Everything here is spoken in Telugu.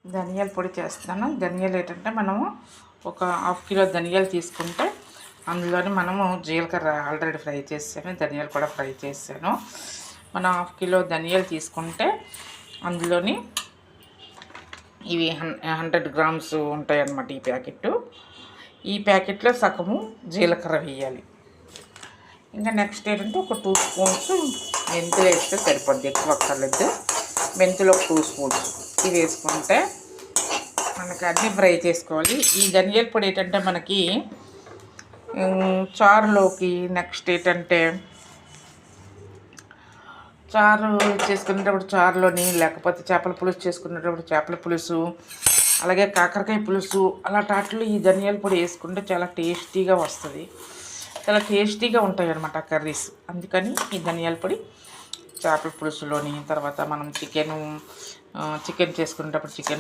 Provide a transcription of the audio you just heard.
ధనియాల పొడి చేస్తున్నాను. ధనియాలు ఏంటంటే మనము ఒక 1/2 కిలో ధనియాలు తీసుకుంటే అందులోని మనము జీలకర్ర ఆల్రెడీ ఫ్రై చేసాను, ధనియాలు కూడా ఫ్రై చేశాను. మనం 1/2 కిలో ధనియాలు తీసుకుంటే అందులోని ఇవి 100 గ్రామ్స్ ఉంటాయన్నమాట ఈ ప్యాకెట్. ఈ ప్యాకెట్లో సగము జీలకర్ర వేయాలి. ఇంకా నెక్స్ట్ ఏంటంటే ఒక 2 స్పూన్స్ మెంతులు వేస్తే సరిపోద్ది, ఎక్కువ అక్కర్లేదు. మెంతులు ఒక 2 స్పూన్స్ ఇవి వేసుకుంటే మనకి అన్నీ ఫ్రై చేసుకోవాలి. ఈ ధనియాల పొడి ఏంటంటే మనకి చారులోకి, నెక్స్ట్ ఏంటంటే చారు చేసుకునేటప్పుడు చారులోని, లేకపోతే చేపల పులుసు చేసుకునేటప్పుడు చేపల పులుసు, అలాగే కాకరకాయ పులుసు, అలాంటి వాటిలో ఈ ధనియాల పొడి వేసుకుంటే చాలా టేస్టీగా వస్తుంది. చాలా టేస్టీగా ఉంటాయి అన్నమాట కర్రీస్. అందుకని ఈ ధనియాల పొడి చేపల పులుసులోని, తర్వాత మనం చికెన్ చేసుకునేటప్పుడు చికెన్